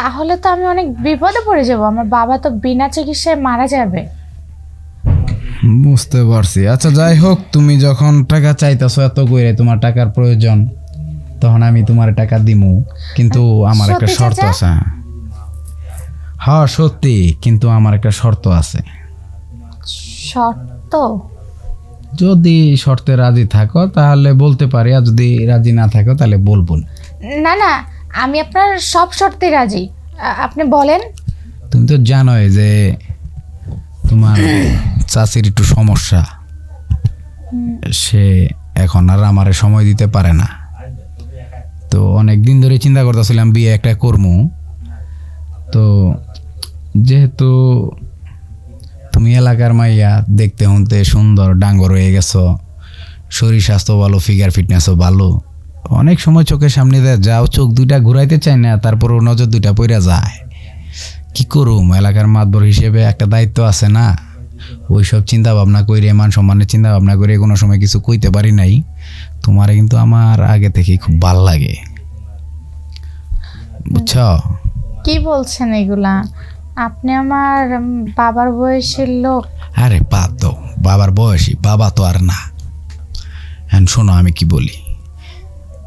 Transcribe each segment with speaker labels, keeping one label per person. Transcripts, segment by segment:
Speaker 1: তাহলে তো আমি অনেক বিপদে পড়ে যাব, আমার বাবা তো বিনা চিকিৎসায় মারা যাবে।
Speaker 2: বুঝতে পারছি। আচ্ছা যাই হোক, তুমি যখন টাকা চাইতেছো এত করে, তোমার টাকার প্রয়োজন, তখন আমি তোমার টাকা দিমু, কিন্তু আমার একটা
Speaker 1: সত্যি
Speaker 2: শর্ত
Speaker 1: চাচা?
Speaker 2: আছে। হ্যাঁ সত্যি, কিন্তু আমার একটা শর্ত আছে।
Speaker 1: শর্ত?
Speaker 2: যদি শর্তে রাজি থাকো তাহলে বলতে পারি, আর যদি রাজি না থাকো তাহলে বলবো না।
Speaker 1: না না, আমি আপনার সব শর্তে রাজি, আপনি বলেন।
Speaker 2: তুমি তো জানোই যে তোমার চাচির একটু সমস্যা, সে এখন আর আমারে সময় দিতে পারে না। তো অনেক দিন ধরে চিন্তা করতেছিলাম বিয়ে একটা করবো। তো যেহেতু তুমি এলাকার মাইয়া, দেখতে শুনতে সুন্দর, ডাঙ্গর হয়ে গেছো, শরীর স্বাস্থ্য ভালো, ফিগার ফিটনেসও ভালো, অনেক সময় চোখের সামনে দিয়ে যাও, চোখ দুইটা ঘুরাইতে চাই না, তারপরও নজর দুইটা পইরা যায়। কি করুম, এলাকার মাতবর হিসেবে একটা দায়িত্ব আছে না? ওইসব চিন্তা ভাবনা করে, মান সম্মানের চিন্তা ভাবনা করে কোনো সময় কিছু কইতে পারি নাই। তোমারে কিন্তু আমার আগে থেকেই খুব ভাল লাগে, বুঝছ?
Speaker 1: কি বলছেন এগুলা? আপনি আমার বাবার বয়সের লোক।
Speaker 2: আরে বাদ দাও, বাবার বয়সী, বাবা তো আর না। হ্যাঁ শোনো, আমি কি বলি,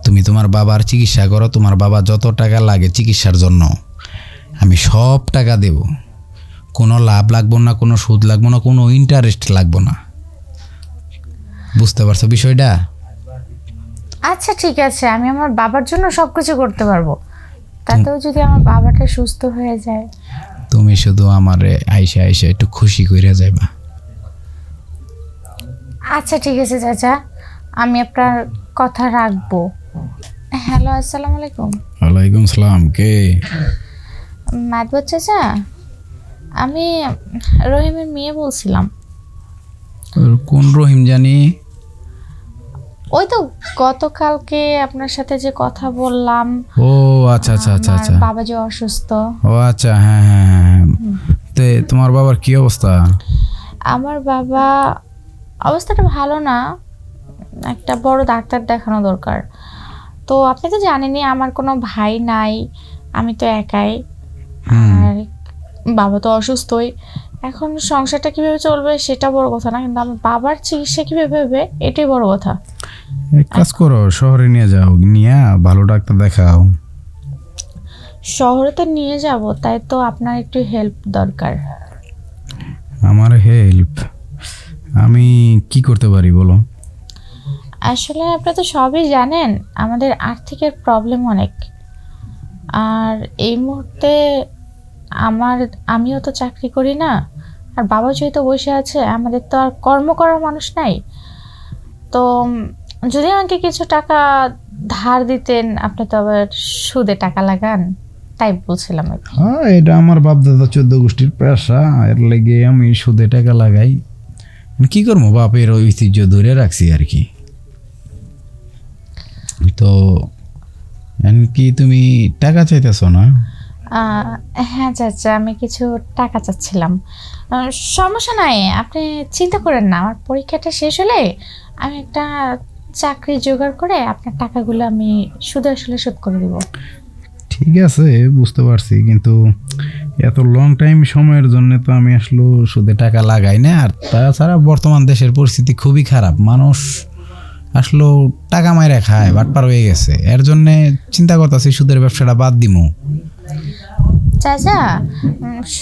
Speaker 2: তুমি তোমার বাবার চিকিৎসা করো, তোমার বাবা যত টাকা লাগে চিকিৎসার জন্য আমি সব টাকা দেব। কোনো লাভ লাগবো না, কোনো সুদ লাগবো না, কোনো ইন্টারেস্ট লাগবো না। বুঝতে পারছো বিষয়টা?
Speaker 1: আচ্ছা ঠিক আছে, আমি আমার বাবার জন্য সব কিছু করতে পারবো, তাতেও যদি আমার বাবাটা সুস্থ হয়ে যায়।
Speaker 2: তুমি শুধু আমারে আইসা আইসা একটু খুশি কইরা যাইবা।
Speaker 1: আচ্ছা ঠিক আছে চাচা, আমি আপনার কথা রাখবো। হ্যালো, আসসালামু আলাইকুম।
Speaker 2: ওয়ালাইকুম সালাম। কে?
Speaker 1: মাদবর চাচা, আমি রহিমের মেয়ে বলছিলাম।
Speaker 2: কোন রহিম জানি?
Speaker 1: ওই তো গতকালকে আপনার সাথে যে কথা বললাম,
Speaker 2: ও আচ্ছা আচ্ছা আচ্ছা
Speaker 1: আমার
Speaker 2: আচ্ছা,
Speaker 1: বাবা যে অসুস্থ।
Speaker 2: ও আচ্ছা, হ্যাঁ হ্যাঁ হ্যাঁ। তে তোমার বাবার কি অবস্থা?
Speaker 1: আমার বাবা অবস্থাটা ভালো না, একটা বড় ডাক্তার দেখানো দরকার। তো আপনি তো জানেনই আমার কোনো ভাই নাই, আমি তো একাই, আর বাবা তো অসুস্থই। এখন সংসারটা কিভাবে চলবে সেটা বড় কথা না, কিন্তু আমার বাবার চিকিৎসা কিভাবে হবে এটাই বড় কথা।
Speaker 2: এক কাজ করো, শহরে নিয়ে যাও, নিয়ে ভালো ডাক্তার দেখাও।
Speaker 1: শহরে তো নিয়ে যাব, তাই তো আপনার একটু হেল্প দরকার।
Speaker 2: আমার হেল্প? আমি কি করতে পারি বলো?
Speaker 1: আসলে আপনি তো সবই জানেন, আমাদের আর্থিকের প্রবলেম অনেক, আর এই মুহূর্তে আমিও তো চাকরি করি না, আর বাবা যেহেতু বসে আছে, আমাদের তো আর কর্ম করার মানুষ নাই। তো যদি আমাকে কিছু টাকা ধার দিতেন, আপনি তো আবার সুদে টাকা লাগান, তাই বলছিলাম আর কি।
Speaker 2: হ্যাঁ, এটা আমার বাপদাদা 14 গোষ্ঠীর পেশা, এর লেগে আমি সুদে টাকা লাগাই। কি করবো, বাপের ঐতিহ্য ধরে রাখছি আর কি। তো কি তুমি টাকা চাইতেছো না?
Speaker 1: হ্যাঁ চাচা, আমি কিছু টাকা চাচ্ছিলাম। সমস্যা নাই, আপনি চিন্তা করেন না, আমার পরীক্ষাটা শেষ হলে আমি একটা চাকরি জোগাড় করে আপনার টাকাগুলো আমি সুদে আসলে শোধ করে দেব।
Speaker 2: ঠিক আছে, বুঝতে পারছি, কিন্তু এত লং টাইম সময়ের জন্য তো আমি আসলে সুদে টাকা লাগাই না। আর তাছাড়া বর্তমান দেশের পরিস্থিতি খুবই খারাপ, মানুষ আসলে টাকা মাইরা খায়, বাটপার হয়ে গেছে। এর জন্যে চিন্তা করতেছি সুদের ব্যবসাটা বাদ দিমু।
Speaker 1: চাচা,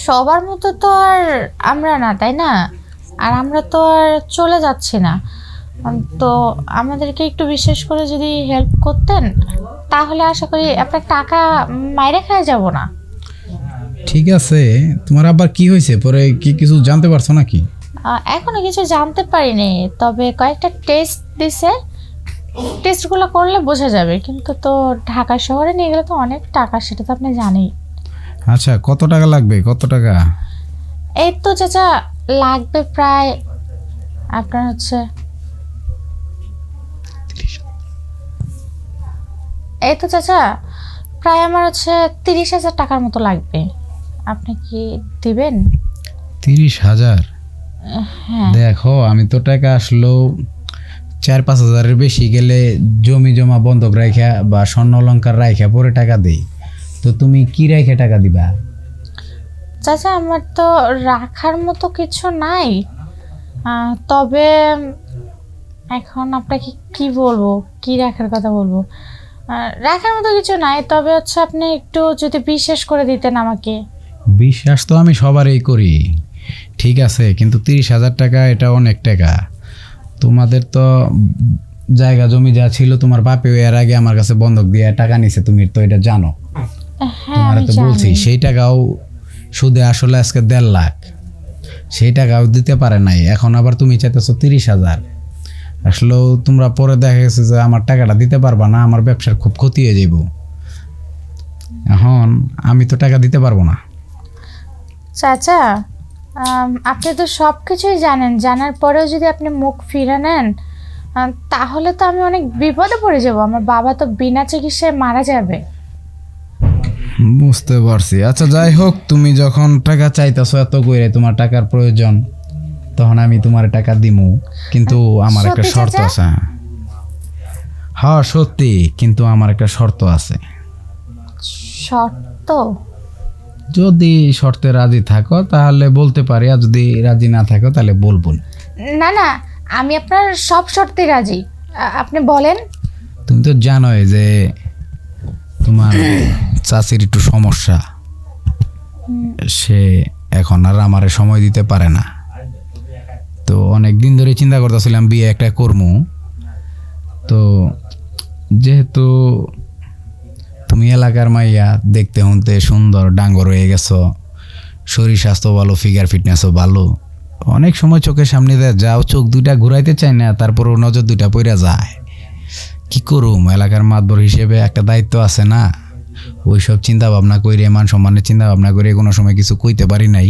Speaker 1: সবার মতো তো আর আমরা না, তাই না? আর আমরা তো আর চলে যাচ্ছি না, তো আমাদেরকে একটু বিশেষ করে যদি হেল্প করতেন, তাহলে আশা করি আপনার টাকা মাইরে খাওয়া যাব না।
Speaker 2: ঠিক আছে, তোমার আবার কি হয়েছে, পরে কি কিছু জানতে পারছো নাকি?
Speaker 1: এখনো কিছু জানতে পারিনি, তবে কয়েকটা টেস্ট দিছে, টেস্টগুলো করলে বোঝা যাবে, কিন্তু তো ঢাকা শহরে নিয়ে গেলে তো অনেক টাকা, সেটা তো আপনি জানেই।
Speaker 2: আচ্ছা, কত টাকা লাগবে, কত টাকা?
Speaker 1: এই তো চাচা, লাগবে প্রায় আপনার হচ্ছে, এই তো চাচা প্রায় আমার হচ্ছে 30,000 টাকার মতো লাগবে, আপনি কি দিবেন?
Speaker 2: 30,000?
Speaker 1: হ্যাঁ।
Speaker 2: দেখো, আমি তো টাকা আসলেও 4-5 হাজারের বেশি গেলে জমি জমা বন্ধক রাখা বা স্বর্ণ অলংকার রাখা পরে টাকা দেই। তো তুমি কি রেখে টাকা দিবা?
Speaker 1: চাচা আমার তো রাখার মতো কিছু নাই, তবে এখন আপনাকে কি বলবো, কি রাখার কথা বলবো। রাখার মতো কিছু নাই, তবে হচ্ছে আপনি একটু যদি বিশ্বাস করে দিতেন আমাকে।
Speaker 2: বিশ্বাস তো আমি সবারই করি, ঠিক আছে, কিন্তু 30,000 টাকা এটা অনেক টাকা। তোমাদের তো জায়গা জমি যা ছিল তোমার বাপে এর আগে আমার কাছে বন্ধক দিয়ে টাকা নিছে, তুমি তো এটা জানো।
Speaker 1: হ্যাঁ
Speaker 2: তোমার
Speaker 1: আমি
Speaker 2: তো বলছি
Speaker 1: জানি।
Speaker 2: সেই টাকাও সুদে আসলে আজকে 1.5 লাখ, সেই টাকাও দিতে পারে নাই। এখন আবার তুমি চাইতেছো 30,000। আসলেও তোমরা পরে দেখা গেছে যে আমার টাকাটা দিতে পারবা না, আমার ব্যবসার খুব ক্ষতি হয়ে যাইব। এখন আমি তো টাকা দিতে পারবো না।
Speaker 1: চাচা আপনি তো সব কিছুই জানেন, জানার পরেও যদি আপনি মুখ ফিরে নেন তাহলে তো আমি অনেক বিপদে পড়ে যাব। আমার বাবা তো বিনা চিকিৎসায় মারা যাবে।
Speaker 2: বুঝতে পারছি। আচ্ছা যাই হোক, তুমি যখন টাকা চাইতেছো এত করে, তোমার টাকার প্রয়োজন, তখন আমি তোমার টাকা দিমু, কিন্তু আমার একটা
Speaker 1: সত্যি
Speaker 2: শর্ত
Speaker 1: চাচা?
Speaker 2: আছে। হ্যাঁ সত্যি, কিন্তু আমার একটা শর্ত আছে।
Speaker 1: শর্ত?
Speaker 2: যদি শর্তে রাজি থাকো তাহলে বলতে পারি, আর যদি রাজি না থাকো তাহলে বলবো না।
Speaker 1: না না, আমি আপনার সব শর্তে রাজি, আপনি বলেন।
Speaker 2: তুমি তো জানোই যে তোমার চাচির একটু সমস্যা, সে এখন আর আমারে সময় দিতে পারে না। তো অনেক দিন ধরে চিন্তা করতেছিলাম বিয়ে একটা করবো। তো যেহেতু তুমি এলাকার মাইয়া, দেখতে শুনতে সুন্দর, ডাঙ্গর হয়ে গেছো, শরীর স্বাস্থ্য ভালো, ফিগার ফিটনেসও ভালো, অনেক সময় চোখের সামনে দিয়ে যাও, চোখ দুইটা ঘুরাইতে চাই না, তারপরও নজর দুইটা পইরা যায়। কি করুম, এলাকার মাতবর হিসেবে একটা দায়িত্ব আছে না। ওইসব চিন্তা ভাবনা করে, মান সম্মানের চিন্তা ভাবনা করে কোনো সময় কিছু কইতে পারি নাই।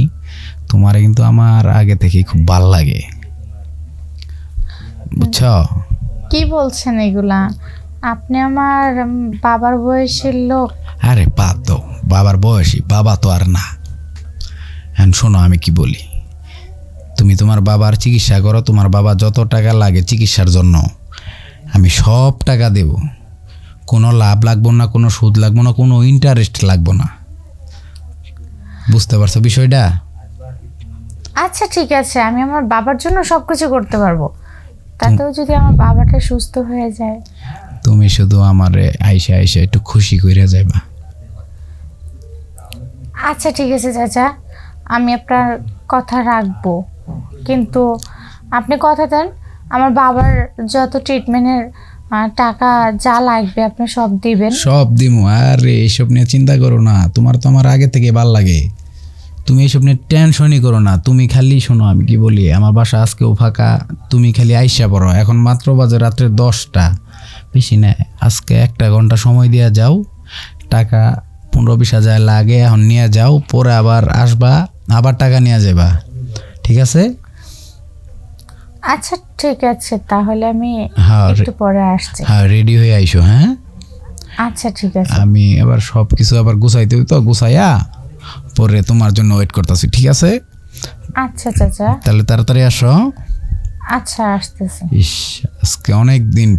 Speaker 2: তোমারে কিন্তু আমার আগে থেকেই খুব ভাল লাগে, বুঝছো?
Speaker 1: কি বলছেন এগুলা? আপনি আমার বাবার বয়সের লোক।
Speaker 2: আরে বাদ দাও, বাবার বয়সী, বাবা তো আর না। হ্যাঁ শোনো আমি কি বলি, তুমি তোমার বাবার চিকিৎসা করো, তোমার বাবা যত টাকা লাগে চিকিৎসার জন্য আমি সব টাকা দেব। কোনো লাভ লাগবো না, কোনো সুদ লাগবো না, কোনো ইন্টারেস্ট লাগবো না। বুঝতে পারছো বিষয়টা?
Speaker 1: আচ্ছা ঠিক আছে, আমি আমার বাবার জন্য সব কিছু করতে পারবো, তাতেও যদি আমার বাবাটা সুস্থ হয়ে যায়।
Speaker 2: তুমি শুধু আমারে আইসা আইসা একটু খুশি কইরা যাইবা।
Speaker 1: আচ্ছা ঠিক আছে চাচা, আমি আপনার কথা রাখবো, কিন্তু আপনি কথা দেন আমার বাবার যত ট্রিটমেন্টের টাকা যা লাগবে আপনি সব দিবেন।
Speaker 2: সব দিমু, আরে এইসব নিয়ে চিন্তা করো না, তোমার তো আমার আগে থেকে ভাল লাগে। তুমি এইসব নিয়ে টেনশনই করো না। তুমি খালি শোনো আমি কি বলি, আমার বাসা আজকেও ফাঁকা, তুমি খালি আইসা পড়ো। এখন মাত্র বাজে রাত্রে 10টা, বেশি না, আজকে 1 ঘন্টা সময় দিয়ে যাও, টাকা 15-20 হাজার লাগে, এখন নিয়ে যাও, পরে আবার আসবা, আবার টাকা নিয়ে যাবা, ঠিক আছে?
Speaker 1: আচ্ছা ঠিক আছে, তাহলে আমি
Speaker 2: হ্যাঁ
Speaker 1: একটু পরে আসছি।
Speaker 2: হ্যাঁ রেডি হয়ে আইসো। হ্যাঁ
Speaker 1: আচ্ছা ঠিক আছে।
Speaker 2: আমি এবার সব কিছু আবার গুছাইতে হইতো, গুছাইয়া পরে তোমার জন্য ওয়েট করতেছি, ঠিক আছে?
Speaker 1: আচ্ছা চাচা।
Speaker 2: তাহলে তাড়াতাড়ি আসো।
Speaker 1: আচ্ছা আসতেছি।
Speaker 2: ইস, আজকে অনেক দিন